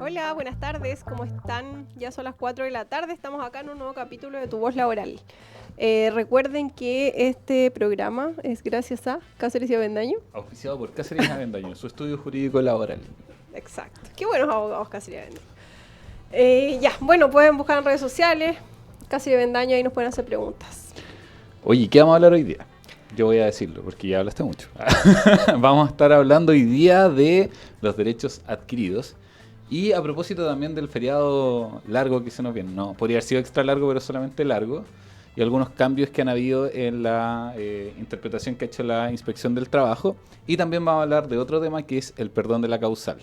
Hola, buenas tardes, ¿cómo están? Ya son las 4 de la tarde, estamos acá en un nuevo capítulo de Tu Voz Laboral. Recuerden que este programa es gracias a Cáceres y Avendaño. Auspiciado por Cáceres y Avendaño, su estudio jurídico laboral. Exacto, qué buenos abogados Cáceres y Avendaño. Ya, bueno, pueden buscar en redes sociales, Cáceres y Avendaño, ahí nos pueden hacer preguntas. Oye, ¿qué vamos a hablar hoy día? Yo voy a decirlo, porque ya hablaste mucho. Vamos a estar hablando hoy día de los derechos adquiridos. Y a propósito también del feriado largo que se nos viene. No, podría haber sido extra largo, pero solamente largo. Y algunos cambios que han habido en la interpretación que ha hecho la Inspección del Trabajo. Y también vamos a hablar de otro tema que es el perdón de la causal.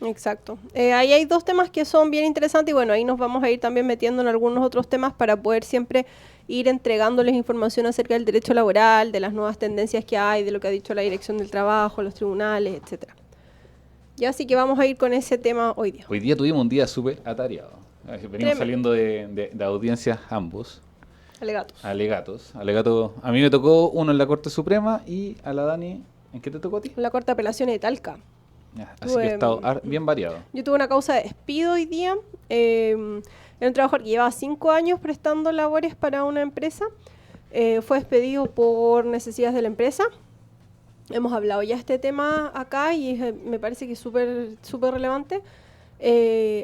Exacto. Ahí hay dos temas que son bien interesantes y bueno, ahí nos vamos a ir también metiendo en algunos otros temas para poder siempre ir entregándoles información acerca del derecho laboral, de las nuevas tendencias que hay, de lo que ha dicho la Dirección del Trabajo, los tribunales, etcétera. Ya así que vamos a ir con ese tema hoy día. Hoy día tuvimos un día súper atareado. Venimos Tremendo. saliendo de audiencias ambos. Alegatos. Alegatos. A mí me tocó uno en la Corte Suprema y a la Dani, ¿en qué te tocó a ti? La Corte de Apelaciones de Talca. Así que he estado bien variado. Yo tuve una causa de despido hoy día. Era un trabajador que llevaba 5 años prestando labores para una empresa. Fue despedido por necesidades de la empresa. Hemos hablado ya de este tema acá y me parece que es súper relevante.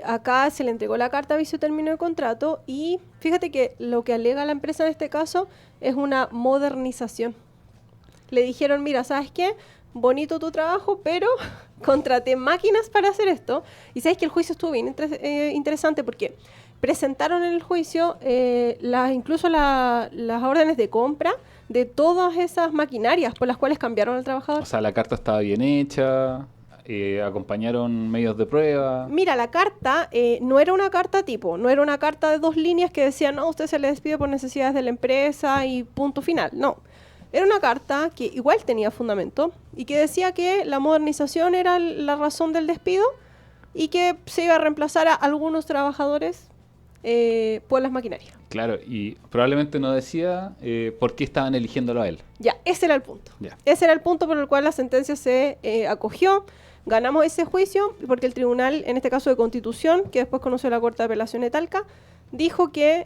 Acá se le entregó la carta de aviso de término de contrato y fíjate que lo que alega la empresa en este caso es una modernización. Le dijeron, mira, ¿sabes qué? Bonito tu trabajo, pero contraté máquinas para hacer esto. Y sabes que el juicio estuvo bien interesante porque presentaron en el juicio incluso las órdenes de compra de todas esas maquinarias por las cuales cambiaron al trabajador. O sea, la carta estaba bien hecha, acompañaron medios de prueba. Mira, la carta no era una carta tipo, no era una carta de 2 líneas que decía, no, usted se le despide por necesidades de la empresa y punto final. No. Era una carta que igual tenía fundamento y que decía que la modernización era la razón del despido y que se iba a reemplazar a algunos trabajadores por las maquinarias. Claro, y probablemente no decía por qué estaban eligiéndolo a él. Ya, ese era el punto. Ya. Ese era el punto por el cual la sentencia se acogió. Ganamos ese juicio porque el tribunal, en este caso de Constitución, que después conoció la Corte de Apelaciones de Talca, dijo que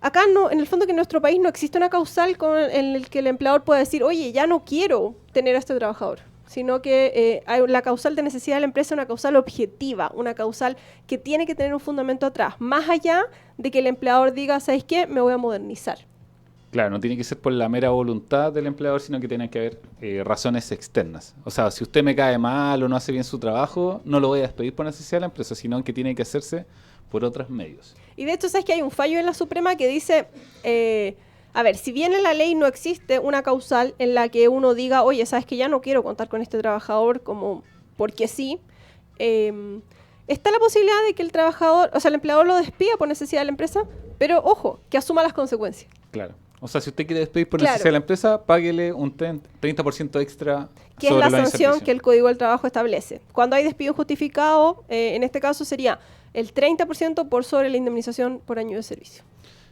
acá no, en el fondo que en nuestro país no existe una causal en el que el empleador pueda decir, oye, ya no quiero tener a este trabajador, sino que la causal de necesidad de la empresa es una causal objetiva, una causal que tiene que tener un fundamento atrás, más allá de que el empleador diga, ¿sabes qué? Me voy a modernizar. Claro, no tiene que ser por la mera voluntad del empleador, sino que tiene que haber razones externas. O sea, si usted me cae mal o no hace bien su trabajo, no lo voy a despedir por necesidad de la empresa, sino que tiene que hacerse por otros medios. Y de hecho, ¿sabes que hay un fallo en la Suprema que dice, a ver, si bien en la ley no existe una causal en la que uno diga, oye, ¿sabes que ya no quiero contar con este trabajador como porque sí? Está la posibilidad de que el trabajador, o sea, el empleador lo despida por necesidad de la empresa, pero ojo, que asuma las consecuencias. Claro. O sea, si usted quiere despedir por Claro. necesidad de la empresa, páguele un 30% extra Que es sobre la los sanción inservicios. que el Código del Trabajo establece. Cuando hay despido justificado, en este caso sería el 30% por sobre la indemnización por año de servicio.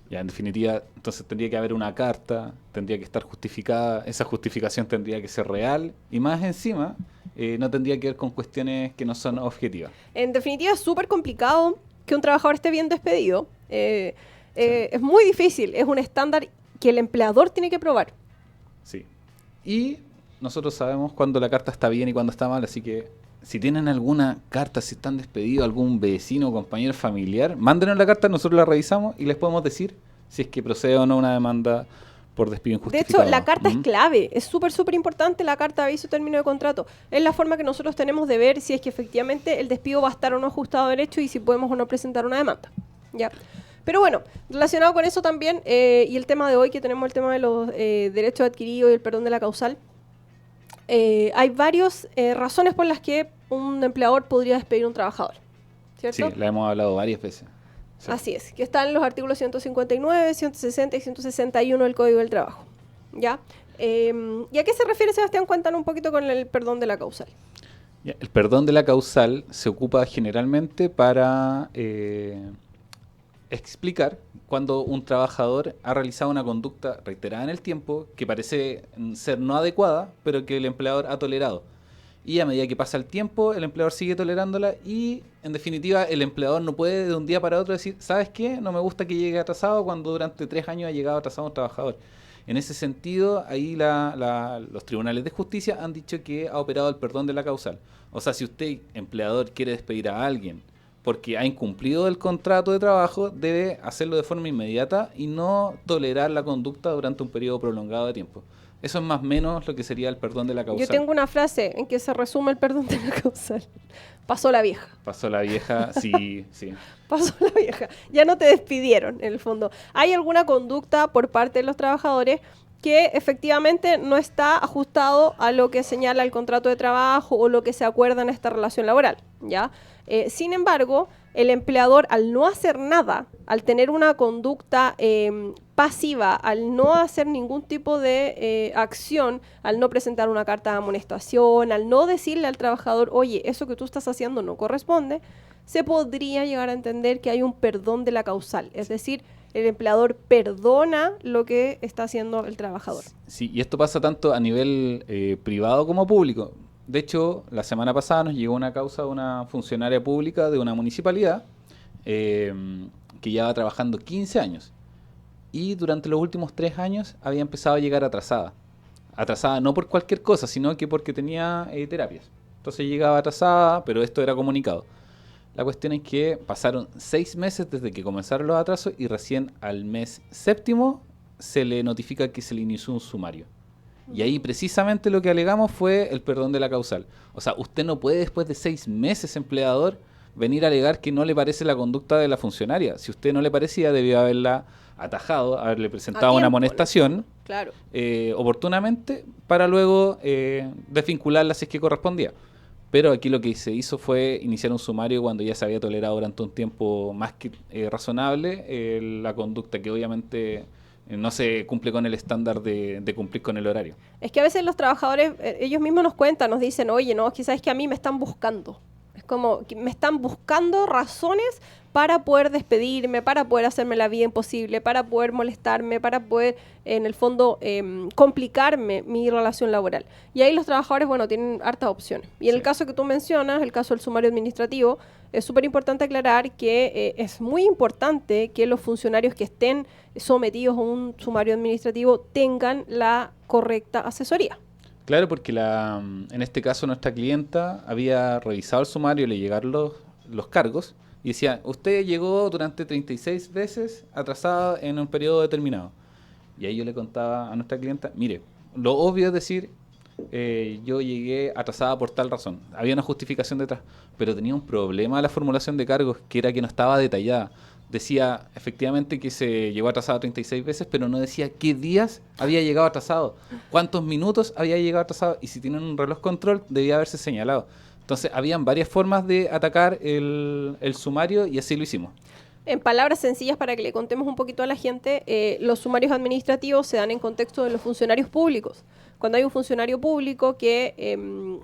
Ya, en definitiva, entonces tendría que haber una carta, tendría que estar justificada, esa justificación tendría que ser real y más encima no tendría que ver con cuestiones que no son objetivas. En definitiva, es súper complicado que un trabajador esté bien despedido. Sí. Es muy difícil, es un estándar que el empleador tiene que probar. Sí. Y nosotros sabemos cuándo la carta está bien y cuándo está mal, así que si tienen alguna carta, si están despedidos, algún vecino, compañero, familiar, mándenos la carta, nosotros la revisamos y les podemos decir si es que procede o no una demanda por despido De injustificado. hecho, la carta es Ujú. clave, es súper importante la carta de aviso de término de contrato. Es la forma que nosotros tenemos de ver si es que efectivamente el despido va a estar o no ajustado a derecho y si podemos o no presentar una demanda. ¿Ya? Pero bueno, relacionado con eso también, y el tema de hoy que tenemos el tema de los derechos adquiridos y el perdón de la causal, hay varias razones por las que un empleador podría despedir a un trabajador, ¿cierto? Sí, la hemos hablado varias veces. Sí. Así es, que están los artículos 159, 160 y 161 del Código del Trabajo. ¿Ya? ¿Y a qué se refiere, Sebastián? Cuéntanos un poquito con el perdón de la causal. Ya, el perdón de la causal se ocupa generalmente para explicar cuando un trabajador ha realizado una conducta reiterada en el tiempo que parece ser no adecuada, pero que el empleador ha tolerado. y a medida que pasa el tiempo, el empleador sigue tolerándola y, en definitiva, el empleador no puede de un día para otro decir, ¿sabes qué? No me gusta que llegue atrasado cuando durante 3 años ha llegado atrasado un trabajador. En ese sentido, ahí los tribunales de justicia han dicho que ha operado el perdón de la causal. O sea, si usted, empleador, quiere despedir a alguien porque ha incumplido el contrato de trabajo, debe hacerlo de forma inmediata y no tolerar la conducta durante un periodo prolongado de tiempo. Eso es más o menos lo que sería el perdón de la causal. Yo tengo una frase en que se resume el perdón de la causal. Pasó la vieja. Pasó la vieja, sí, sí. Pasó la vieja. Ya no te despidieron, en el fondo. Hay alguna conducta por parte de los trabajadores que efectivamente no está ajustado a lo que señala el contrato de trabajo o lo que se acuerda en esta relación laboral, ¿ya? Sin embargo, el empleador, al no hacer nada, al tener una conducta pasiva, al no hacer ningún tipo de acción, al no presentar una carta de amonestación, al no decirle al trabajador, oye, eso que tú estás haciendo no corresponde, se podría llegar a entender que hay un perdón de la causal. Es decir, el empleador perdona lo que está haciendo el trabajador. Sí, y esto pasa tanto a nivel privado como público. De hecho, la semana pasada nos llegó una causa de una funcionaria pública de una municipalidad que llevaba trabajando 15 años y durante los últimos 3 años había empezado a llegar atrasada. Atrasada no por cualquier cosa, sino que porque tenía terapias. Entonces llegaba atrasada, pero esto era comunicado. La cuestión es que pasaron 6 meses desde que comenzaron los atrasos y recién al mes 7º se le notifica que se le inició un sumario. Y ahí precisamente lo que alegamos fue el perdón de la causal. O sea, usted no puede después de 6 meses, empleador, venir a alegar que no le parece la conducta de la funcionaria. Si usted no le parecía, debió haberla atajado, haberle presentado una amonestación claro. Oportunamente para luego desvincularla si es que correspondía. Pero aquí lo que se hizo fue iniciar un sumario cuando ya se había tolerado durante un tiempo más que razonable la conducta que obviamente no se cumple con el estándar de cumplir con el horario. Es que a veces los trabajadores, ellos mismos nos cuentan, nos dicen, oye, no, quizás es que a mí me están buscando. Es como que me están buscando razones para poder despedirme, para poder hacerme la vida imposible, para poder molestarme, para poder, en el fondo, complicarme mi relación laboral. Y ahí los trabajadores, bueno, tienen hartas opciones. Y en el caso que tú mencionas, el caso del sumario administrativo, es súper importante aclarar que es muy importante que los funcionarios que estén sometidos a un sumario administrativo tengan la correcta asesoría. Claro, porque en este caso nuestra clienta había revisado el sumario, le llegaron los cargos y decía, usted llegó durante 36 veces atrasada en un periodo determinado. Y ahí yo le contaba a nuestra clienta, mire, lo obvio es decir, yo llegué atrasada por tal razón. Había una justificación detrás, pero tenía un problema la formulación de cargos, que era que no estaba detallada. Decía efectivamente que se llegó atrasado 36 veces, pero no decía qué días había llegado atrasado, cuántos minutos había llegado atrasado, y si tienen un reloj control debía haberse señalado. Entonces habían varias formas de atacar el sumario y así lo hicimos. En palabras sencillas, para que le contemos un poquito a la gente, los sumarios administrativos se dan en contexto de los funcionarios públicos. Cuando hay un funcionario público que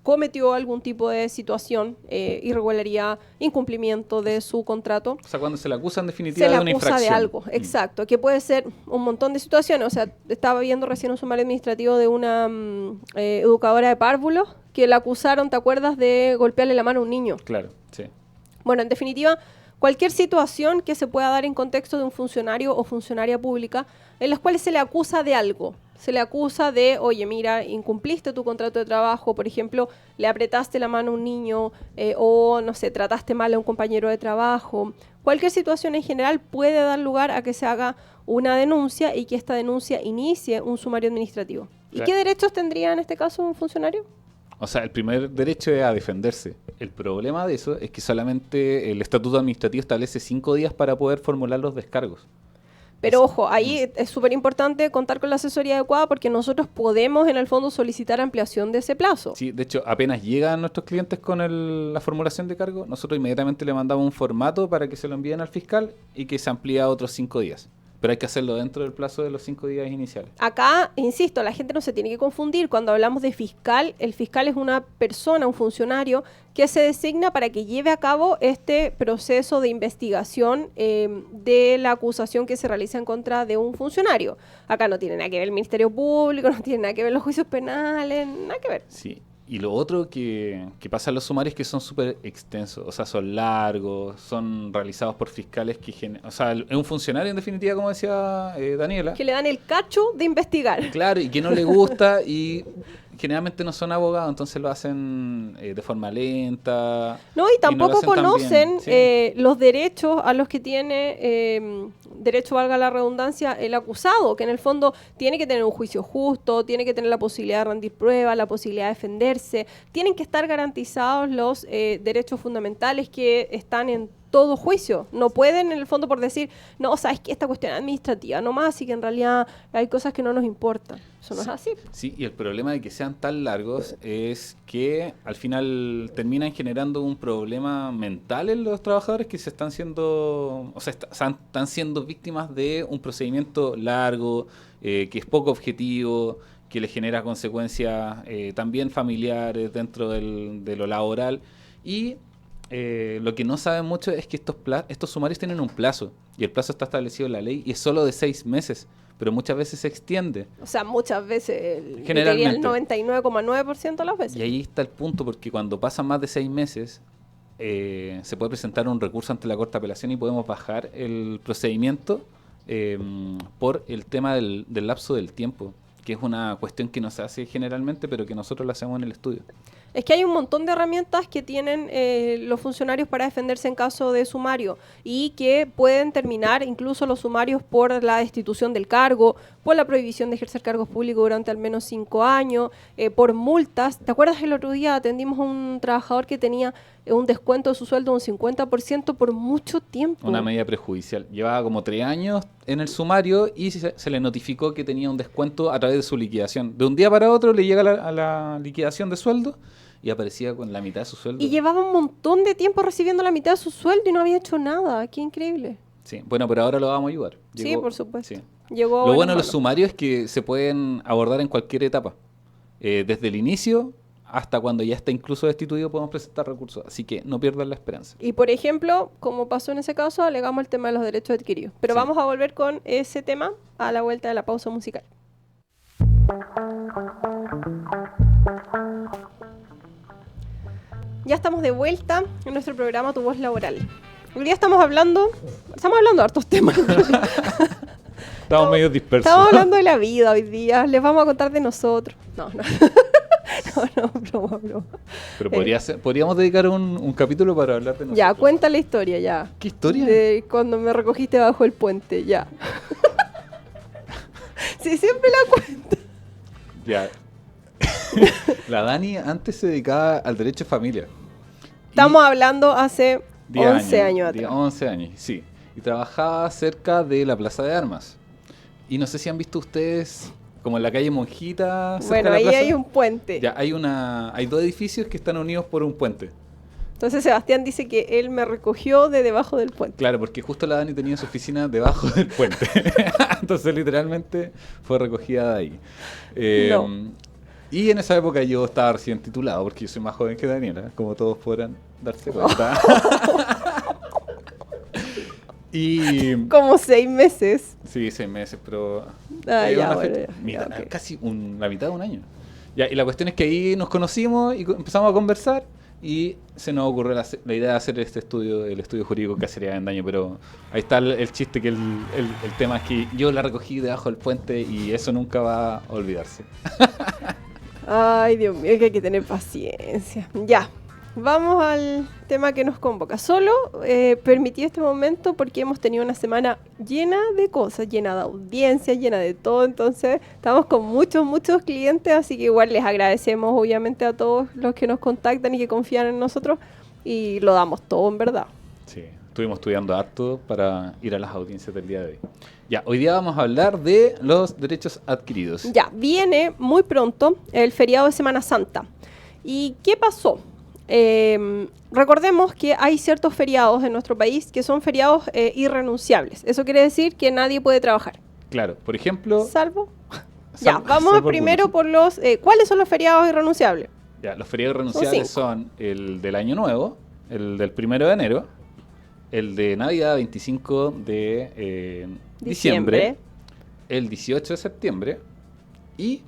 cometió algún tipo de situación, irregularidad, incumplimiento de su contrato. O sea, cuando se le acusa en definitiva de una infracción. Se le acusa de algo, exacto, que puede ser un montón de situaciones. O sea, estaba viendo recién un sumario administrativo de una educadora de párvulos que la acusaron, ¿te acuerdas?, de golpearle la mano a un niño. Claro, sí. Bueno, en definitiva, cualquier situación que se pueda dar en contexto de un funcionario o funcionaria pública en las cuales se le acusa de algo. Se le acusa de, oye, mira, incumpliste tu contrato de trabajo, por ejemplo, le apretaste la mano a un niño o, no sé, trataste mal a un compañero de trabajo. Cualquier situación en general puede dar lugar a que se haga una denuncia y que esta denuncia inicie un sumario administrativo. ¿Y qué derechos tendría en este caso un funcionario? O sea, el primer derecho es a defenderse. El problema de eso es que solamente el estatuto administrativo establece 5 días para poder formular los descargos. Pero ojo, ahí es súper importante contar con la asesoría adecuada porque nosotros podemos en el fondo solicitar ampliación de ese plazo. Sí, de hecho, apenas llegan nuestros clientes con la formulación de cargo, nosotros inmediatamente le mandamos un formato para que se lo envíen al fiscal y que se amplíe a otros 5 días. Pero hay que hacerlo dentro del plazo de los 5 días iniciales. Acá, insisto, la gente no se tiene que confundir. Cuando hablamos de fiscal, el fiscal es una persona, un funcionario, que se designa para que lleve a cabo este proceso de investigación de la acusación que se realiza en contra de un funcionario. Acá no tiene nada que ver el Ministerio Público, no tiene nada que ver los juicios penales, nada que ver. Sí. Y lo otro que pasa en los sumarios es que son súper extensos, o sea, son largos, son realizados por fiscales o sea, es un funcionario en definitiva, como decía Daniela. Que le dan el cacho de investigar. Claro, y que no le gusta y generalmente no son abogados, entonces lo hacen de forma lenta. No, y no lo tampoco hacen tan conocen bien, sí. los derechos a los que tiene, derecho, valga la redundancia, el acusado, que en el fondo tiene que tener un juicio justo, tiene que tener la posibilidad de rendir pruebas, la posibilidad de defenderse, tienen que estar garantizados los derechos fundamentales que están en todo juicio. No pueden, en el fondo, por decir, no, sabes que esta cuestión administrativa nomás, y que en realidad hay cosas que no nos importan. Eso no es así. Sí, y el problema de que sean tan largos es que al final terminan generando un problema mental en los trabajadores que se están siendo, o sea, están siendo víctimas de un procedimiento largo, que es poco objetivo, que les genera consecuencias también familiares dentro de lo laboral. Y lo que no saben mucho es que estos sumarios tienen un plazo, y el plazo está establecido en la ley y es solo de 6 meses, pero muchas veces se extiende. O sea, muchas veces, Generalmente. el 99,9% de las veces. Y ahí está el punto, porque cuando pasan más de 6 meses, se puede presentar un recurso ante la Corte de Apelación y podemos bajar el procedimiento por el tema del lapso del tiempo, que es una cuestión que no se hace generalmente, pero que nosotros lo hacemos en el estudio. Es que hay un montón de herramientas que tienen los funcionarios para defenderse en caso de sumario y que pueden terminar incluso los sumarios por la destitución del cargo, por la prohibición de ejercer cargos públicos durante al menos 5 años, por multas. ¿Te acuerdas el otro día atendimos a un trabajador que tenía un descuento de su sueldo de un 50% por mucho tiempo? Una medida prejudicial. Llevaba como 3 años en el sumario y se le notificó que tenía un descuento a través de su liquidación. De un día para otro le llega a la liquidación de sueldo y aparecía con la mitad de su sueldo. Y llevaba un montón de tiempo recibiendo la mitad de su sueldo y no había hecho nada. Qué increíble. Sí, bueno, pero ahora lo vamos a ayudar. Sí, por supuesto. Sí. Llegó Lo bueno de los sumarios es que se pueden abordar en cualquier etapa. Desde el inicio hasta cuando ya está incluso destituido podemos presentar recursos. Así que no pierdan la esperanza. Y por ejemplo, como pasó en ese caso, alegamos el tema de los derechos adquiridos. Pero Sí. vamos a volver con ese tema a la vuelta de la pausa musical. Ya estamos de vuelta en nuestro programa Tu Voz Laboral. Hoy día estamos hablando de hartos temas. Estamos medio dispersos. Estamos hablando de la vida hoy día. Les vamos a contar de nosotros. No. broma. Pero podríamos dedicar un capítulo para hablar de nosotros. Ya, cuenta la historia, ya. ¿Qué historia? De cuando me recogiste bajo el puente, ya. Sí, siempre la cuento. Ya. La Dani antes se dedicaba al derecho de familia. Estamos hablando hace 10 11 años atrás. 11 años, sí. Y trabajaba cerca de la Plaza de Armas. Y no sé si han visto ustedes, como en la calle Monjita. cerca Bueno, de la ahí plaza. hay un puente. Ya, hay 2 edificios que están unidos por un puente. Entonces Sebastián dice que él me recogió de debajo del puente. Claro, porque justo la Dani tenía su oficina debajo del puente. Entonces literalmente fue recogida de ahí. No. Y en esa época yo estaba recién titulado, porque yo soy más joven que Daniela, como todos podrán darse cuenta. Y Como 6 meses. sí, 6 meses, pero Ah, hay ya, una bueno, fecha- ya, mira, ok. casi la mitad de un año. Ya, y la cuestión es que ahí nos conocimos y empezamos a conversar y se nos ocurrió la idea de hacer el estudio jurídico que sería en daño, pero ahí está el chiste, que el tema es que yo la recogí debajo del puente y eso nunca va a olvidarse. Ay, Dios mío, que hay que tener paciencia. Ya, vamos al tema que nos convoca. Solo permití este momento porque hemos tenido una semana llena de cosas, llena de audiencia, llena de todo. Entonces, estamos con muchos clientes, así que igual les agradecemos obviamente a todos los que nos contactan y que confían en nosotros y lo damos todo en verdad. Sí, estuvimos estudiando harto para ir a las audiencias del día de hoy. Ya, hoy día vamos a hablar de los derechos adquiridos. Ya, viene muy pronto el feriado de Semana Santa. ¿Y qué pasó? Recordemos que hay ciertos feriados en nuestro país que son feriados irrenunciables. Eso quiere decir que nadie puede trabajar. Claro, por ejemplo... Salvo. Ya, vamos salvo primero algunos. por los... ¿Cuáles son los feriados irrenunciables? Ya, los feriados renunciables cinco. son el del Año Nuevo, el del 1 de enero, el de Navidad, 25 de diciembre, el 18 de septiembre y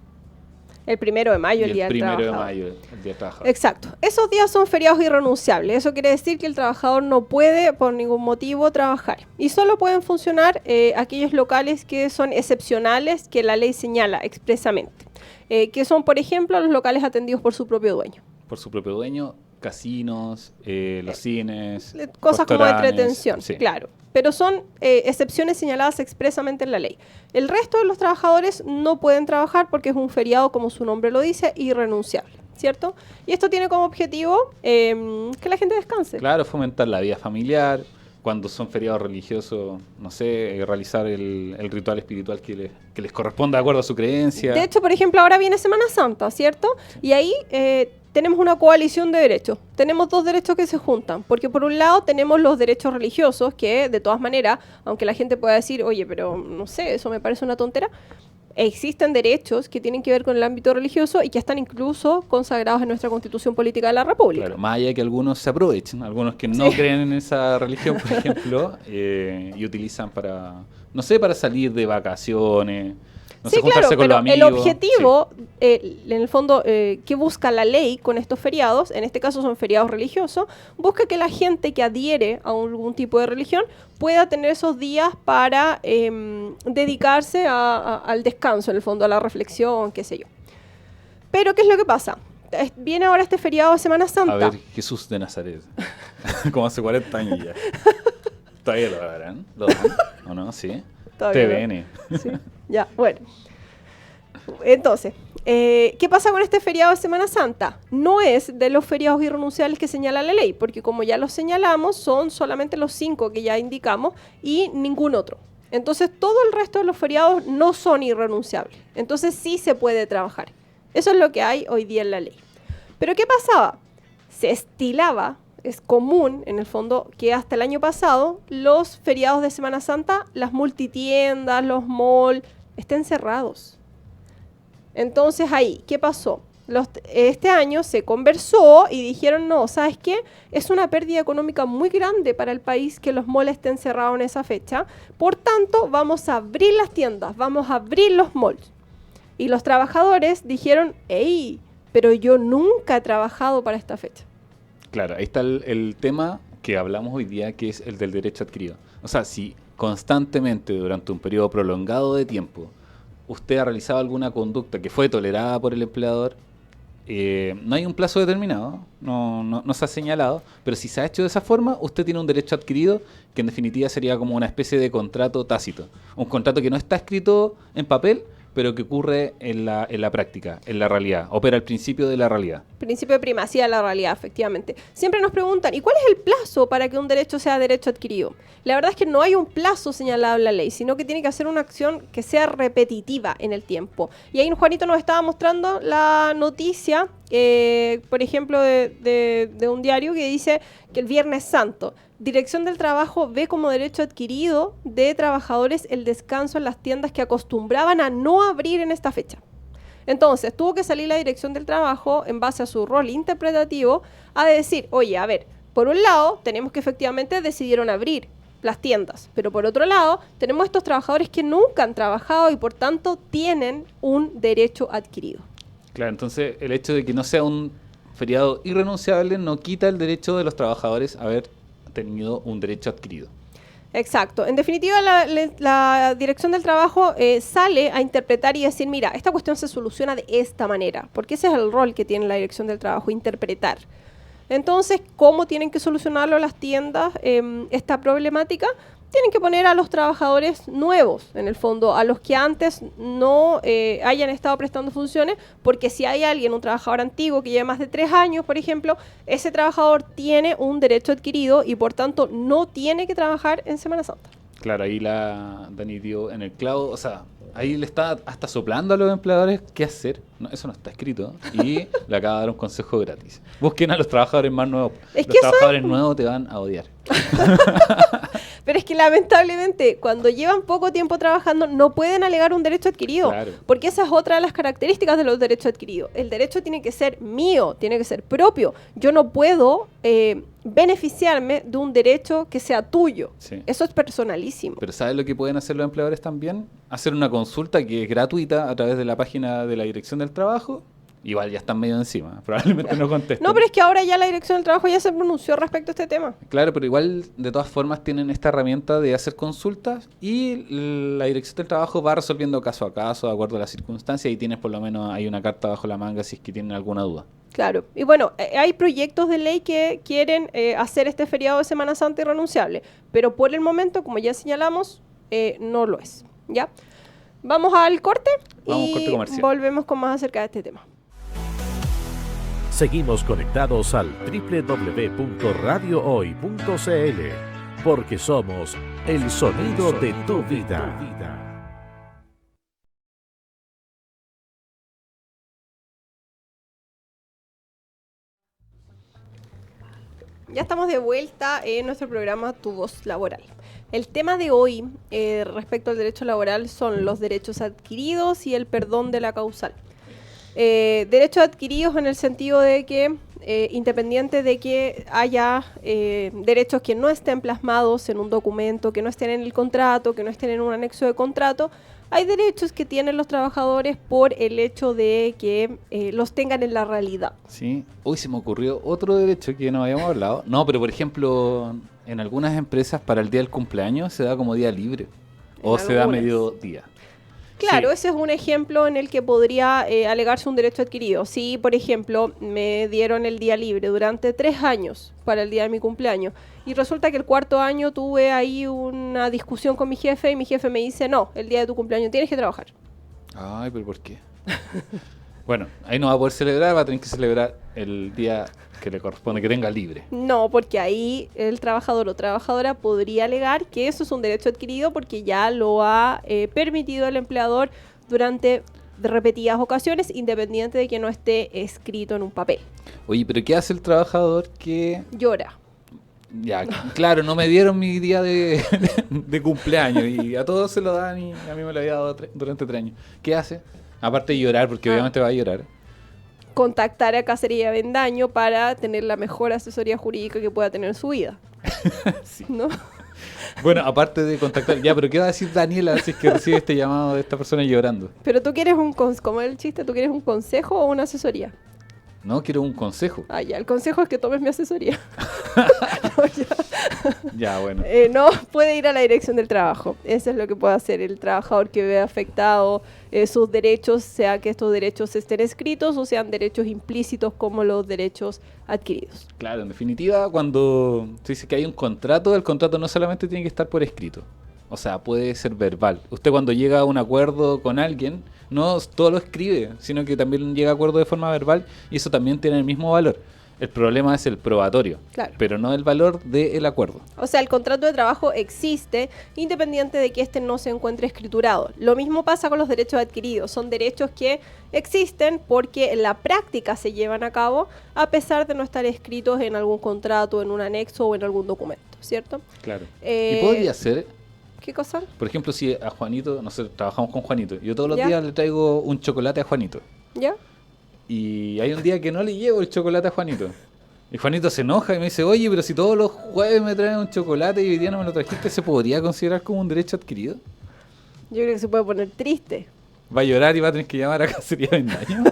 El 1 de mayo, el y Día el del 1 de Trabajador. mayo, el Día del Trabajador. Exacto. Esos días son feriados irrenunciables. Eso quiere decir que el trabajador no puede por ningún motivo trabajar. Y solo pueden funcionar aquellos locales que son excepcionales, que la ley señala expresamente. Que son, por ejemplo, los locales atendidos por su propio dueño. Por su propio dueño, casinos, los cines, Cosas como de restaurantes, entretención, sí. claro. Pero son excepciones señaladas expresamente en la ley. El resto de los trabajadores no pueden trabajar porque es un feriado, como su nombre lo dice, irrenunciable, ¿cierto? Y esto tiene como objetivo que la gente descanse. Claro, fomentar la vida familiar, cuando son feriados religiosos, no sé, realizar el ritual espiritual que les corresponda de acuerdo a su creencia. De hecho, por ejemplo, ahora viene Semana Santa, ¿cierto? Sí. Y ahí tenemos una coalición de derechos. Tenemos dos derechos que se juntan, porque por un lado tenemos los derechos religiosos, que de todas maneras, aunque la gente pueda decir, oye, pero no sé, eso me parece una tontera, existen derechos que tienen que ver con el ámbito religioso y que están incluso consagrados en nuestra Constitución Política de la República. Claro, más allá que algunos se aprovechen, algunos que no creen en esa religión, por ejemplo, y utilizan para, no sé, para salir de vacaciones, no sé, juntarse con los amigos. El objetivo, en el fondo, que busca la ley con estos feriados, en este caso son feriados religiosos, busca que la gente que adhiere a algún tipo de religión pueda tener esos días para dedicarse al descanso, en el fondo, a la reflexión, qué sé yo. Pero, ¿qué es lo que pasa? Viene ahora este feriado de Semana Santa. A ver, Jesús de Nazaret, como hace 40 años ya. ¿Todavía lo harán? ¿Lo dan? ¿O no? ¿Sí? TVN. No. Sí. Ya, bueno. Entonces, ¿qué pasa con este feriado de Semana Santa? No es de los feriados irrenunciables que señala la ley, porque como ya los señalamos, son solamente los 5 que ya indicamos y ningún otro. Entonces, todo el resto de los feriados no son irrenunciables. Entonces, sí se puede trabajar. Eso es lo que hay hoy día en la ley. Pero, ¿qué pasaba? Se estilaba, es común, en el fondo, que hasta el año pasado los feriados de Semana Santa, las multitiendas, los malls, estén cerrados. Entonces ahí, ¿qué pasó? Este año se conversó y dijeron, no, ¿sabes qué? Es una pérdida económica muy grande para el país que los malls estén cerrados en esa fecha. Por tanto, vamos a abrir las tiendas, vamos a abrir los malls. Y los trabajadores dijeron, hey, pero yo nunca he trabajado para esta fecha. Claro, ahí está el tema que hablamos hoy día, que es el del derecho adquirido. O sea, si constantemente durante un periodo prolongado de tiempo usted ha realizado alguna conducta que fue tolerada por el empleador, no hay un plazo determinado, no se ha señalado, pero si se ha hecho de esa forma, usted tiene un derecho adquirido que en definitiva sería como una especie de contrato tácito. Un contrato que no está escrito en papel, pero que ocurre en la práctica, en la realidad, opera el principio de la realidad. Principio de primacía de la realidad, efectivamente. Siempre nos preguntan, ¿y cuál es el plazo para que un derecho sea derecho adquirido? La verdad es que no hay un plazo señalado en la ley, sino que tiene que hacer una acción que sea repetitiva en el tiempo. Y ahí Juanito nos estaba mostrando la noticia, por ejemplo, de un diario que dice que el Viernes Santo, Dirección del Trabajo ve como derecho adquirido de trabajadores el descanso en las tiendas que acostumbraban a no abrir en esta fecha. Entonces, tuvo que salir la Dirección del Trabajo, en base a su rol interpretativo, a decir, oye, a ver, por un lado, tenemos que efectivamente decidieron abrir las tiendas, pero por otro lado, tenemos estos trabajadores que nunca han trabajado y por tanto tienen un derecho adquirido. Claro, entonces el hecho de que no sea un feriado irrenunciable no quita el derecho de los trabajadores a haber tenido un derecho adquirido. Exacto. En definitiva, la Dirección del Trabajo sale a interpretar y decir, mira, esta cuestión se soluciona de esta manera, porque ese es el rol que tiene la Dirección del Trabajo, interpretar. Entonces, ¿cómo tienen que solucionarlo las tiendas esta problemática? Tienen que poner a los trabajadores nuevos, en el fondo, a los que antes no hayan estado prestando funciones, porque si hay alguien, un trabajador antiguo que lleva más de 3 años, por ejemplo, ese trabajador tiene un derecho adquirido y por tanto no tiene que trabajar en Semana Santa. Claro, ahí la Dani dio en el clavo, o sea, ahí le está hasta soplando a los empleadores qué hacer, no, eso no está escrito, y le acaba de dar un consejo gratis. Busquen a los trabajadores más nuevos, los trabajadores nuevos te van a odiar. Pero es que lamentablemente cuando llevan poco tiempo trabajando no pueden alegar un derecho adquirido, claro, porque esa es otra de las características de los derechos adquiridos. El derecho tiene que ser mío, tiene que ser propio. Yo no puedo beneficiarme de un derecho que sea tuyo. Sí. Eso es personalísimo. Pero ¿sabes lo que pueden hacer los empleadores también? Hacer una consulta que es gratuita a través de la página de la Dirección del Trabajo. Igual ya están medio encima, probablemente no contesten. No, pero es que ahora ya la Dirección del Trabajo ya se pronunció respecto a este tema. Claro, pero igual de todas formas tienen esta herramienta de hacer consultas y la Dirección del Trabajo va resolviendo caso a caso de acuerdo a las circunstancias y tienes por lo menos hay una carta bajo la manga si es que tienen alguna duda. Claro, y bueno, hay proyectos de ley que quieren hacer este feriado de Semana Santa irrenunciable, pero por el momento, como ya señalamos, no lo es, ¿ya? Vamos al corte Vamos, y corte comercial. Volvemos con más acerca de este tema. Seguimos conectados al www.radiohoy.cl porque somos el sonido de tu vida. Ya estamos de vuelta en nuestro programa Tu Voz Laboral. El tema de hoy respecto al derecho laboral son los derechos adquiridos y el perdón de la causal. Derechos adquiridos en el sentido de que, independiente de que haya derechos que no estén plasmados en un documento, que no estén en el contrato, que no estén en un anexo de contrato, hay derechos que tienen los trabajadores por el hecho de que los tengan en la realidad. Sí, hoy se me ocurrió otro derecho que no habíamos hablado. No, pero por ejemplo, en algunas empresas para el día del cumpleaños se da como día libre o se da algunas. mediodía. Claro, Sí. ese es un ejemplo en el que podría alegarse un derecho adquirido. Si, por ejemplo, me dieron el día libre durante 3 años para el día de mi cumpleaños y resulta que el 4º año tuve ahí una discusión con mi jefe y mi jefe me dice, no, el día de tu cumpleaños tienes que trabajar. Ay, pero ¿por qué? Bueno, ahí no va a poder celebrar, va a tener que celebrar el día que le corresponde, que tenga libre. No, porque ahí el trabajador o trabajadora podría alegar que eso es un derecho adquirido porque ya lo ha permitido el empleador durante repetidas ocasiones, independiente de que no esté escrito en un papel. Oye, pero ¿qué hace el trabajador que... Llora. Ya, claro, no me dieron mi día de cumpleaños y a todos se lo dan y a mí me lo había dado durante 3 años. ¿Qué hace? Aparte de llorar, porque obviamente va a llorar. Contactar a Cacería Vendaño para tener la mejor asesoría jurídica que pueda tener en su vida. Sí. ¿No? Bueno, aparte de contactar... Ya, pero ¿qué va a decir Daniela si es que recibe este llamado de esta persona llorando? Pero tú quieres como el chiste, ¿tú quieres un consejo o una asesoría? No, quiero un consejo. Ah, ya, el consejo es que tomes mi asesoría. No, ya. Ya, bueno. No, puede ir a la dirección del trabajo. Eso es lo que puede hacer el trabajador que vea afectado sus derechos, sea que estos derechos estén escritos o sean derechos implícitos como los derechos adquiridos. Claro, en definitiva, cuando se dice que hay un contrato, el contrato no solamente tiene que estar por escrito. O sea, puede ser verbal. Usted cuando llega a un acuerdo con alguien, no todo lo escribe, sino que también llega a acuerdo de forma verbal y eso también tiene el mismo valor. El problema es el probatorio, Claro. pero no el valor del acuerdo. O sea, el contrato de trabajo existe independiente de que éste no se encuentre escriturado. Lo mismo pasa con los derechos adquiridos. Son derechos que existen porque en la práctica se llevan a cabo a pesar de no estar escritos en algún contrato, en un anexo o en algún documento, ¿cierto? Claro. Y podría ser, ¿Qué cosa? por ejemplo, si a Juanito, no sé, trabajamos con Juanito, yo todos los ¿Ya? días le traigo un chocolate a Juanito. ¿Ya? Y hay un día que no le llevo el chocolate a Juanito. Y Juanito se enoja y me dice, oye, pero si todos los jueves me traen un chocolate y hoy día no me lo trajiste, ¿se podría considerar como un derecho adquirido? Yo creo que se puede poner triste. Va a llorar y va a tener que llamar a Cacería Vendaño.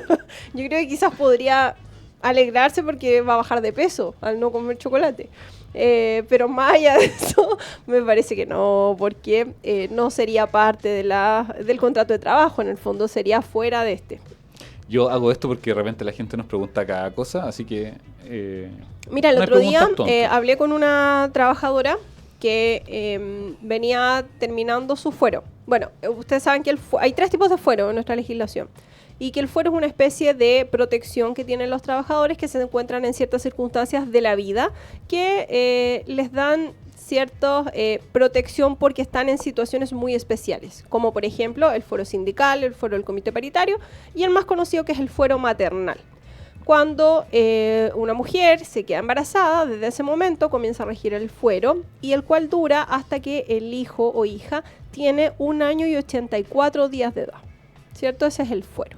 Yo creo que quizás podría alegrarse porque va a bajar de peso al no comer chocolate. Pero más allá de eso, me parece que no, porque no sería parte del contrato de trabajo, en el fondo sería fuera de este. Yo hago esto porque de repente la gente nos pregunta cada cosa, así que... Mira, el no hay otro día preguntas tontas. hablé con una trabajadora que venía terminando su fuero. Bueno, ustedes saben que hay 3 tipos de fuero en nuestra legislación. Y que el fuero es una especie de protección que tienen los trabajadores que se encuentran en ciertas circunstancias de la vida que les dan cierta protección porque están en situaciones muy especiales, como por ejemplo el fuero sindical, el fuero del comité paritario y el más conocido que es el fuero maternal. Cuando una mujer se queda embarazada, desde ese momento comienza a regir el fuero y el cual dura hasta que el hijo o hija tiene 1 año y 84 días de edad, ¿cierto? Ese es el fuero.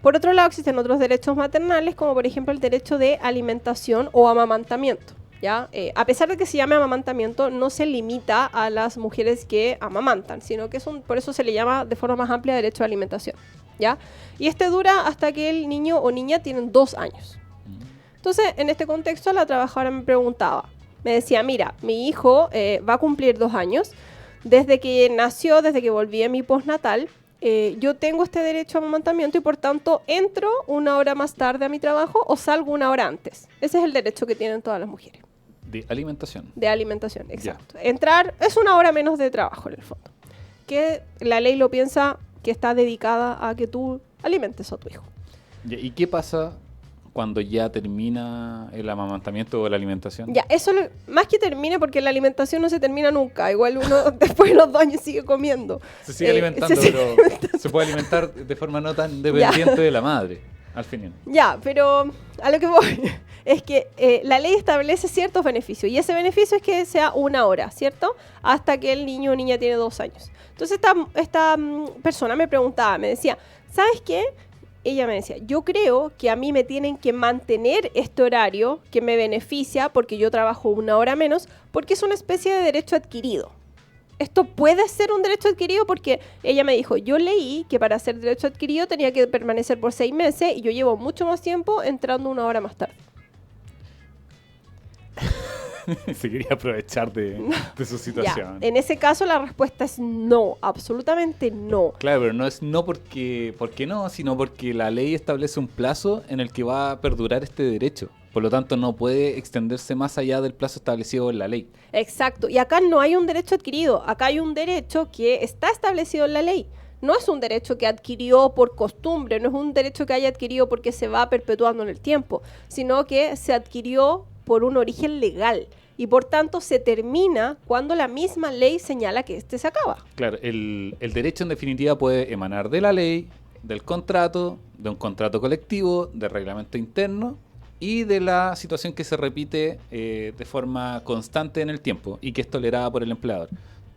Por otro lado, existen otros derechos maternales, como por ejemplo el derecho de alimentación o amamantamiento, ¿ya? A pesar de que se llame amamantamiento, no se limita a las mujeres que amamantan, sino que por eso se le llama de forma más amplia derecho a alimentación, ¿ya? Y este dura hasta que el niño o niña tienen 2 años. Entonces, en este contexto, la trabajadora me preguntaba, me decía, mira, mi hijo va a cumplir 2 años, desde que nació, desde que volví de mi postnatal, yo tengo este derecho a amamantamiento y por tanto entro 1 hora más tarde a mi trabajo o salgo 1 hora antes. Ese es el derecho que tienen todas las mujeres. De alimentación. De alimentación, exacto. Entrar es 1 hora menos de trabajo en el fondo. Que la ley lo piensa que está dedicada a que tú alimentes a tu hijo. ¿Y qué pasa cuando ya termina el amamantamiento o la alimentación? Ya, eso más que termine, porque la alimentación no se termina nunca. Igual uno después de los 2 años sigue comiendo. Se sigue alimentando, pero se puede alimentar de forma no tan dependiente de la madre, al final. Ya, pero a lo que voy es que la ley establece ciertos beneficios. Y ese beneficio es que sea 1 hora, ¿cierto? Hasta que el niño o niña tiene 2 años. Entonces esta persona me preguntaba, me decía, ¿sabes qué? Ella me decía, yo creo que a mí me tienen que mantener este horario que me beneficia porque yo trabajo 1 hora menos, porque es una especie de derecho adquirido. Esto puede ser un derecho adquirido porque ella me dijo, yo leí que para ser derecho adquirido tenía que permanecer por 6 meses y yo llevo mucho más tiempo entrando 1 hora más tarde. Se quería aprovechar de su situación. Ya, en ese caso la respuesta es no, absolutamente no. Claro, pero no es no porque no, sino porque la ley establece un plazo en el que va a perdurar este derecho. Por lo tanto, no puede extenderse más allá del plazo establecido en la ley. Exacto. Y acá no hay un derecho adquirido. Acá hay un derecho que está establecido en la ley. No es un derecho que adquirió por costumbre, no es un derecho que haya adquirido porque se va perpetuando en el tiempo, sino que se adquirió por un origen legal. Y por tanto se termina cuando la misma ley señala que este se acaba. Claro, el derecho en definitiva puede emanar de la ley, del contrato, de un contrato colectivo, del reglamento interno y de la situación que se repite de forma constante en el tiempo y que es tolerada por el empleador.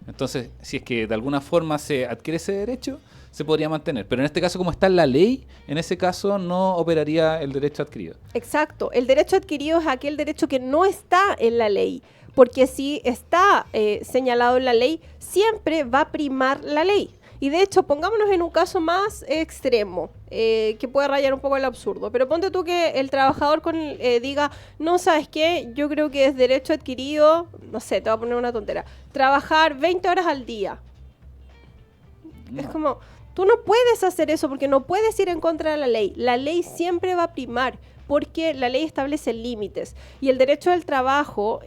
Entonces, si es que de alguna forma se adquiere ese derecho, se podría mantener. Pero en este caso, como está en la ley, en ese caso no operaría el derecho adquirido. Exacto. El derecho adquirido es aquel derecho que no está en la ley. Porque si está señalado en la ley, siempre va a primar la ley. Y de hecho, pongámonos en un caso más extremo, que puede rayar un poco el absurdo. Pero ponte tú que el trabajador diga, no, ¿sabes qué? Yo creo que es derecho adquirido, no sé, te voy a poner una tontera, trabajar 20 horas al día. No. Es como, tú no puedes hacer eso porque no puedes ir en contra de la ley. La ley siempre va a primar porque la ley establece límites. Y el derecho del trabajo,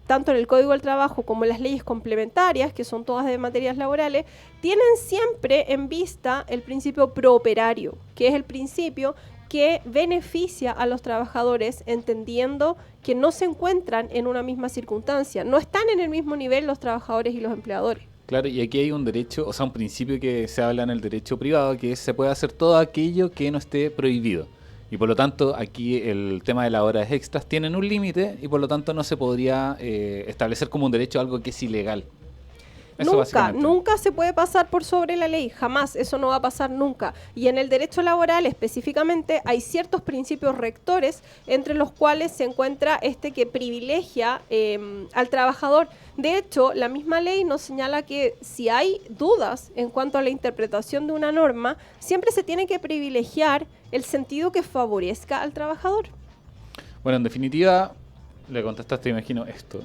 tanto en el Código del Trabajo como en las leyes complementarias, que son todas de materias laborales, tienen siempre en vista el principio prooperario, que es el principio que beneficia a los trabajadores entendiendo que no se encuentran en una misma circunstancia. No están en el mismo nivel los trabajadores y los empleadores. Claro, y aquí hay un derecho, o sea, un principio que se habla en el derecho privado, que es, se puede hacer todo aquello que no esté prohibido. Y por lo tanto, aquí el tema de las horas extras tienen un límite y por lo tanto no se podría establecer como un derecho algo que es ilegal. Eso Nunca se puede pasar por sobre la ley, jamás, eso no va a pasar nunca. Y en el derecho laboral específicamente hay ciertos principios rectores entre los cuales se encuentra este que privilegia al trabajador. De hecho, la misma ley nos señala que si hay dudas en cuanto a la interpretación de una norma, siempre se tiene que privilegiar el sentido que favorezca al trabajador. Bueno, en definitiva, le contestaste, imagino, esto.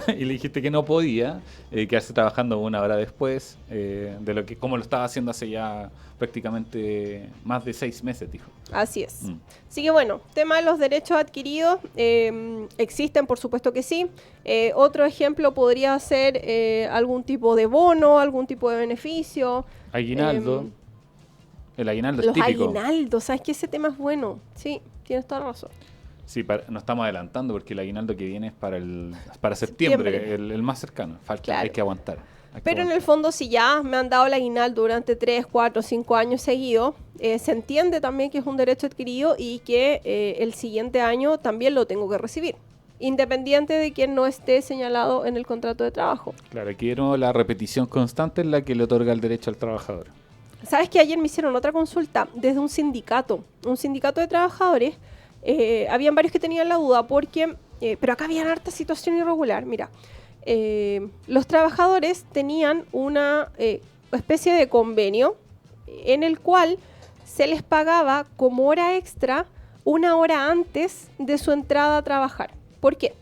Y le dijiste que no podía quedarse trabajando 1 hora después de lo que como lo estaba haciendo hace ya prácticamente más de 6 meses, dijo. Así es. Así que bueno, tema de los derechos adquiridos, existen, por supuesto que sí. Otro ejemplo podría ser algún tipo de bono, algún tipo de beneficio. Aguinaldo. El aguinaldo es típico. Los aguinaldos, ¿sabes qué? Ese tema es bueno. Sí, tienes toda la razón. Sí, nos estamos adelantando porque el aguinaldo que viene es para septiembre, el más cercano. Falta, claro. Hay que aguantar. Pero en el fondo, si ya me han dado el aguinaldo durante 3, 4, 5 años seguidos, se entiende también que es un derecho adquirido y que el siguiente año también lo tengo que recibir, independiente de que no esté señalado en el contrato de trabajo. Claro, aquí vemos la repetición constante en la que le otorga el derecho al trabajador. ¿Sabes que ayer me hicieron otra consulta desde un sindicato de trabajadores? Habían varios que tenían la duda porque pero acá había harta situación irregular. Mira, los trabajadores tenían una especie de convenio en el cual se les pagaba como hora extra 1 hora antes de su entrada a trabajar. ¿Por qué?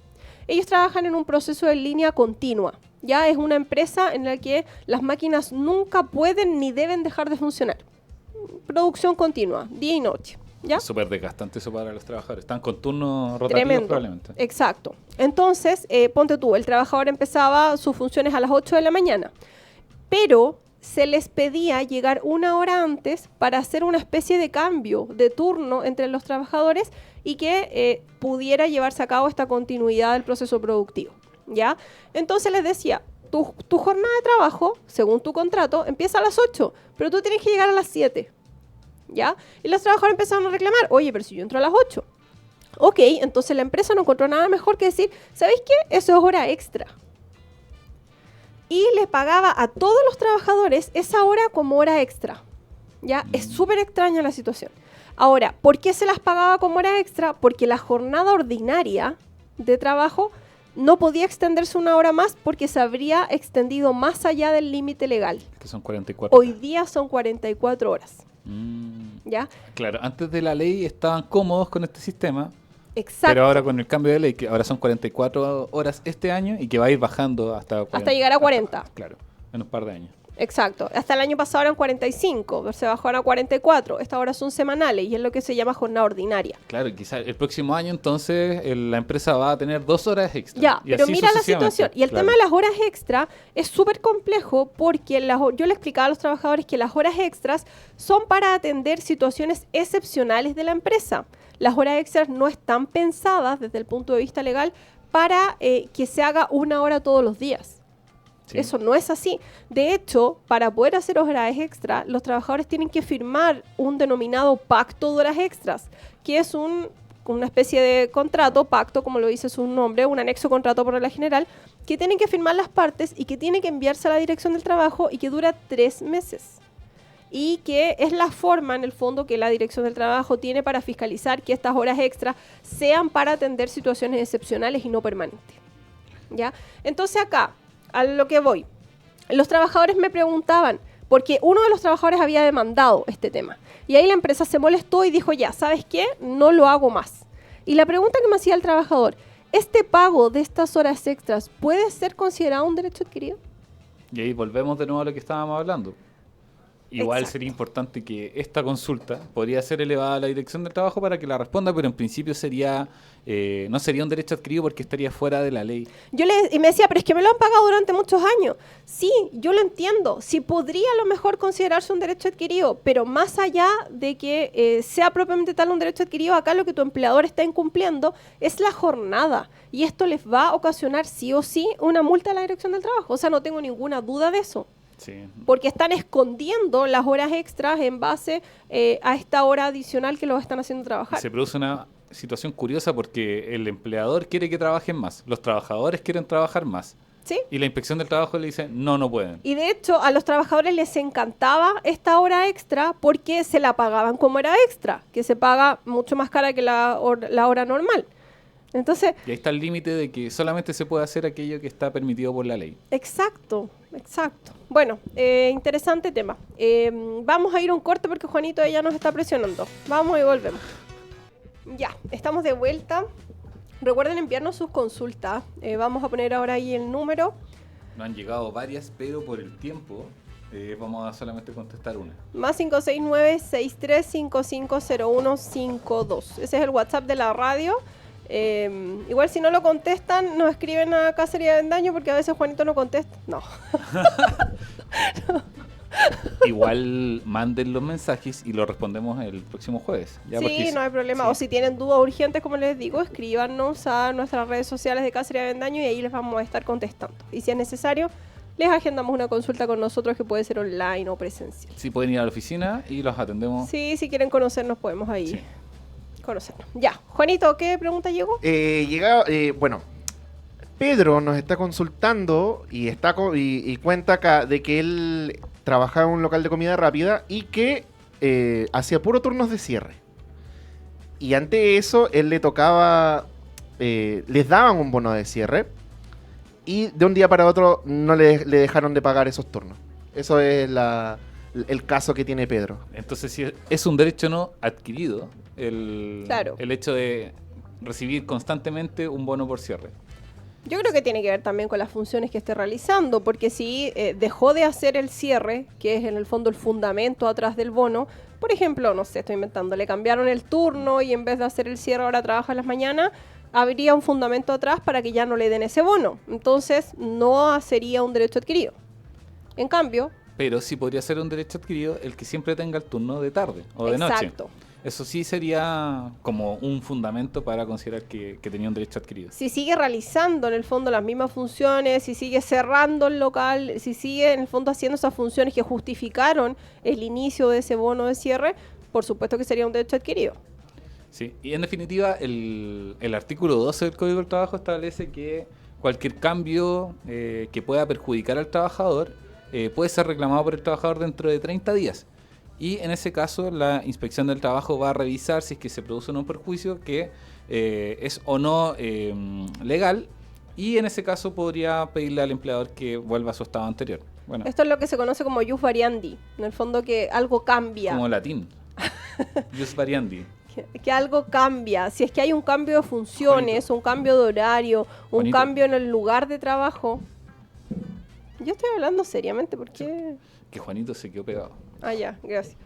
Ellos trabajan en un proceso de línea continua. Ya es una empresa en la que las máquinas nunca pueden ni deben dejar de funcionar. Producción continua, día y noche. ¿Ya? Es súper desgastante eso para los trabajadores. Están con turnos rotativos Tremendo. probablemente. Exacto. Entonces, ponte tú, el trabajador empezaba sus funciones a las 8 de la mañana, pero se les pedía llegar 1 hora antes para hacer una especie de cambio de turno entre los trabajadores y que pudiera llevarse a cabo esta continuidad del proceso productivo. ¿Ya? Entonces les decía, tu jornada de trabajo, según tu contrato, empieza a las 8, pero tú tienes que llegar a las 7. ¿Ya? Y los trabajadores empezaron a reclamar, oye, pero si yo entro a las 8. Ok, entonces la empresa no encontró nada mejor que decir, ¿sabéis qué? Eso es hora extra. Y le pagaba a todos los trabajadores esa hora como hora extra. ¿Ya? Es súper extraña la situación. Ahora, ¿por qué se las pagaba como hora extra? Porque la jornada ordinaria de trabajo no podía extenderse 1 hora más porque se habría extendido más allá del límite legal. Que son 44. Hoy día son 44 horas. ¿Ya? Claro, antes de la ley estaban cómodos con este sistema, Exacto. pero ahora con el cambio de ley, que ahora son 44 horas este año y que va a ir bajando hasta 40, hasta llegar a 40. Claro, en un par de años. Exacto. Hasta el año pasado eran 45, se bajaron a 44. Estas horas son semanales y es lo que se llama jornada ordinaria. Claro, y quizás el próximo año entonces la empresa va a tener 2 horas extra. Ya, y pero así mira la sucesivamente. situación. Y el Claro. tema de las horas extra es súper complejo porque yo le explicaba a los trabajadores que las horas extras son para atender situaciones excepcionales de la empresa. Las horas extras no están pensadas desde el punto de vista legal para que se haga 1 hora todos los días. Sí. Eso no es así. De hecho, para poder hacer horas extra, los trabajadores tienen que firmar un denominado pacto de horas extras, que es una especie de contrato, pacto, como lo dice su nombre, un anexo contrato por regla general, que tienen que firmar las partes y que tiene que enviarse a la dirección del trabajo y que dura 3 meses. Y que es la forma, en el fondo, que la dirección del trabajo tiene para fiscalizar que estas horas extras sean para atender situaciones excepcionales y no permanentes. ¿Ya? Entonces acá, a lo que voy, los trabajadores me preguntaban, porque uno de los trabajadores había demandado este tema, y ahí la empresa se molestó y dijo, ya, ¿sabes qué? No lo hago más. Y la pregunta que me hacía el trabajador, ¿este pago de estas horas extras puede ser considerado un derecho adquirido? Y ahí volvemos de nuevo a lo que estábamos hablando. Igual Exacto. sería importante que esta consulta podría ser elevada a la dirección del trabajo para que la responda, pero en principio sería no sería un derecho adquirido porque estaría fuera de la ley. Y me decía, pero es que me lo han pagado durante muchos años. Sí, yo lo entiendo. Sí podría a lo mejor considerarse un derecho adquirido, pero más allá de que sea propiamente tal un derecho adquirido, acá lo que tu empleador está incumpliendo es la jornada. Y esto les va a ocasionar sí o sí una multa a la dirección del trabajo. O sea, no tengo ninguna duda de eso. Sí. Porque están escondiendo las horas extras en base a esta hora adicional que los están haciendo trabajar. Se produce una situación curiosa porque el empleador quiere que trabajen más, los trabajadores quieren trabajar más. ¿Sí? Y la inspección del trabajo le dice, no pueden. Y de hecho, a los trabajadores les encantaba esta hora extra porque se la pagaban como hora extra, que se paga mucho más cara que la hora normal. Entonces, Y ahí está el límite de que solamente se puede hacer aquello que está permitido por la ley. exacto. Bueno, interesante tema. Vamos a ir a un corte porque Juanito ya nos está presionando. Vamos y volvemos. Ya, estamos de vuelta. Recuerden enviarnos sus consultas. Vamos a poner ahora ahí el número. Nos han llegado varias, pero por el tiempo vamos a solamente contestar una. Más 569-63550152. Ese es el WhatsApp de la radio. Igual si no lo contestan, nos escriben a Cáceres y Avendaño porque a veces Juanito no contesta. No. Igual manden los mensajes y los respondemos el próximo jueves. ¿Ya? Sí, Porque no hay problema. sí. O si tienen dudas urgentes, como les digo, escríbanos a nuestras redes sociales de Cáceres y Avendaño y ahí les vamos a estar contestando. Y si es necesario, les agendamos una consulta con nosotros que puede ser online o presencial. Sí, pueden ir a la oficina y los atendemos. Sí, si quieren conocernos, podemos ahí Sí. conocernos. Ya, Juanito, ¿qué pregunta llegó? Bueno, Pedro nos está consultando y cuenta acá de que él trabajaba en un local de comida rápida y que hacía puro turnos de cierre. Y ante eso, él le tocaba les daban un bono de cierre y de un día para otro no le dejaron de pagar esos turnos. Eso es el caso que tiene Pedro. Entonces, si es un derecho no adquirido Claro. el hecho de recibir constantemente un bono por cierre. Yo creo que tiene que ver también con las funciones que esté realizando, porque si dejó de hacer el cierre, que es en el fondo el fundamento atrás del bono, por ejemplo, no sé, estoy inventando, le cambiaron el turno y en vez de hacer el cierre ahora trabaja en las mañanas, habría un fundamento atrás para que ya no le den ese bono. Entonces, no sería un derecho adquirido. En cambio... Pero sí podría ser un derecho adquirido el que siempre tenga el turno de tarde o de noche. Exacto. Eso sí sería como un fundamento para considerar que tenía un derecho adquirido. Si sigue realizando en el fondo las mismas funciones, si sigue cerrando el local, si sigue en el fondo haciendo esas funciones que justificaron el inicio de ese bono de cierre, por supuesto que sería un derecho adquirido. Sí, y en definitiva el artículo 12 del Código del Trabajo establece que cualquier cambio que pueda perjudicar al trabajador puede ser reclamado por el trabajador dentro de 30 días. Y en ese caso la inspección del trabajo va a revisar si es que se produce un perjuicio que es o no legal, y en ese caso podría pedirle al empleador que vuelva a su estado anterior. Bueno, Esto es lo que se conoce como jus variandi, en el fondo que algo cambia. como latín. Jus variandi. Que algo cambia. Si es que hay un cambio de funciones, un cambio de horario, un Bonito. cambio en el lugar de trabajo. Yo estoy hablando seriamente porque... Que Juanito se quedó pegado. Ah, ya, gracias.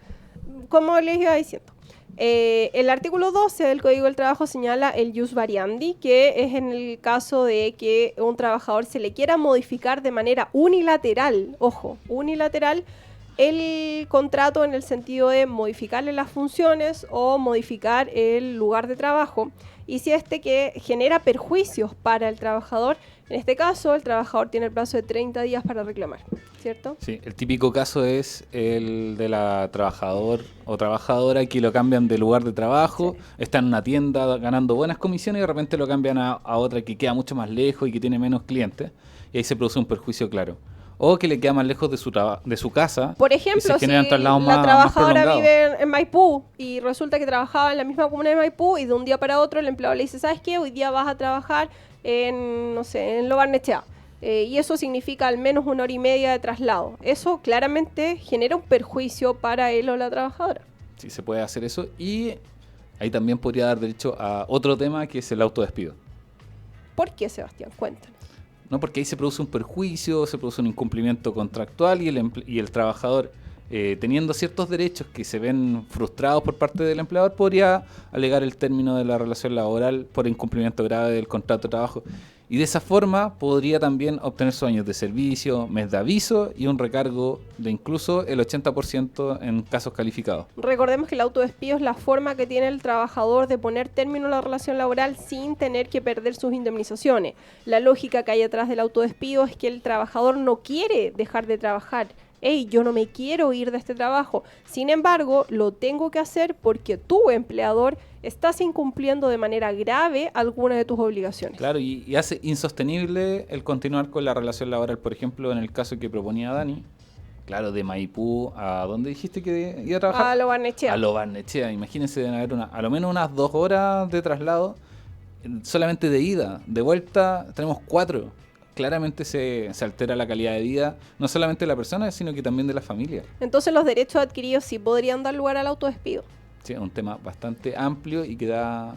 Como les iba diciendo, el artículo 12 del Código del Trabajo señala el jus variandi, que es en el caso de que un trabajador se le quiera modificar de manera unilateral, ojo, unilateral, el contrato en el sentido de modificarle las funciones o modificar el lugar de trabajo, y si que genera perjuicios para el trabajador, en este caso el trabajador tiene el plazo de 30 días para reclamar, ¿cierto? Sí, el típico caso es el de la trabajador o trabajadora que lo cambian de lugar de trabajo, está en una tienda ganando buenas comisiones y de repente lo cambian a otra que queda mucho más lejos y que tiene menos clientes, y ahí se produce un perjuicio claro. O que le queda más lejos de su casa. Por y ejemplo, se si generan traslados la más trabajadora prolongados. vive en Maipú y resulta que trabajaba en la misma comuna de Maipú y de un día para otro el empleado le dice, ¿sabes qué? Hoy día vas a trabajar en, no sé, en Lo Barnechea. Y eso significa al menos 1 hora y media de traslado. Eso claramente genera un perjuicio para él o la trabajadora. Sí, se puede hacer eso. Y ahí también podría dar derecho a otro tema que es el autodespido. ¿Por qué, Sebastián? Cuéntanos. ¿No? Porque ahí se produce un perjuicio, se produce un incumplimiento contractual y el trabajador, teniendo ciertos derechos que se ven frustrados por parte del empleador, podría alegar el término de la relación laboral por incumplimiento grave del contrato de trabajo. Y de esa forma podría también obtener sus años de servicio, mes de aviso y un recargo de incluso el 80% en casos calificados. Recordemos que el autodespido es la forma que tiene el trabajador de poner término a la relación laboral sin tener que perder sus indemnizaciones. La lógica que hay detrás del autodespido es que el trabajador no quiere dejar de trabajar. Hey, yo no me quiero ir de este trabajo. Sin embargo, lo tengo que hacer porque tú, empleador, estás incumpliendo de manera grave alguna de tus obligaciones. Claro, y hace insostenible el continuar con la relación laboral. Por ejemplo, en el caso que proponía Dani, claro, de Maipú a ¿dónde dijiste que iba a trabajar? A Lo Barnechea. A Lo Barnechea. Imagínense, deben haber a lo menos unas 2 horas de traslado solamente de ida. De vuelta tenemos 4. Claramente se altera la calidad de vida, no solamente de la persona, sino que también de la familia. Entonces los derechos adquiridos sí podrían dar lugar al autodespido. Sí, es un tema bastante amplio y que da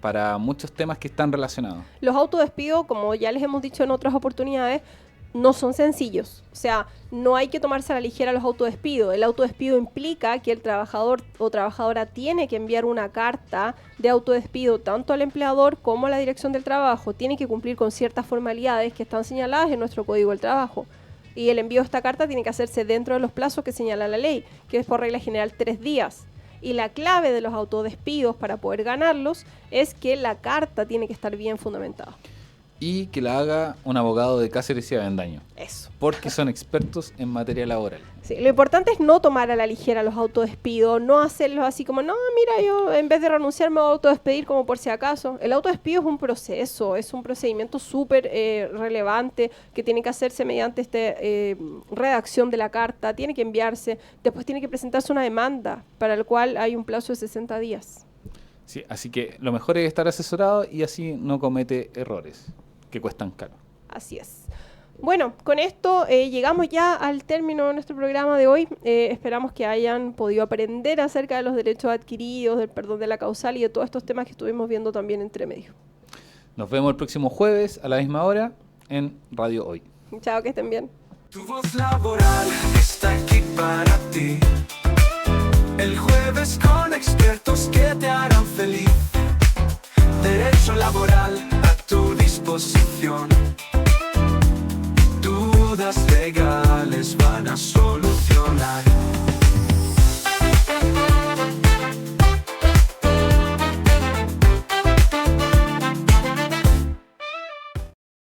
para muchos temas que están relacionados. Los autodespidos, como ya les hemos dicho en otras oportunidades, no son sencillos. O sea, no hay que tomarse a la ligera los autodespidos. El autodespido implica que el trabajador o trabajadora tiene que enviar una carta de autodespido tanto al empleador como a la dirección del trabajo. Tiene que cumplir con ciertas formalidades que están señaladas en nuestro Código del Trabajo. Y el envío de esta carta tiene que hacerse dentro de los plazos que señala la ley, que es por regla general 3 días. Y la clave de los autodespidos para poder ganarlos es que la carta tiene que estar bien fundamentada. Y que la haga un abogado de Cáceres y Avendaño, Eso. porque son expertos en materia laboral. Sí, lo importante es no tomar a la ligera los autodespidos, no hacerlos así como, no, mira, yo en vez de renunciar me voy a autodespedir como por si acaso. El autodespido es un proceso, es un procedimiento súper relevante que tiene que hacerse mediante redacción de la carta, tiene que enviarse, después tiene que presentarse una demanda para el cual hay un plazo de 60 días. Sí, así que lo mejor es estar asesorado y así no comete errores que cuestan caro. Así es. Bueno, con esto llegamos ya al término de nuestro programa de hoy. Esperamos que hayan podido aprender acerca de los derechos adquiridos, del perdón de la causal y de todos estos temas que estuvimos viendo también entre medio. Nos vemos el próximo jueves a la misma hora en Radio Hoy. Chao, que estén bien. Tu voz laboral está aquí para ti. El jueves con expertos que te harán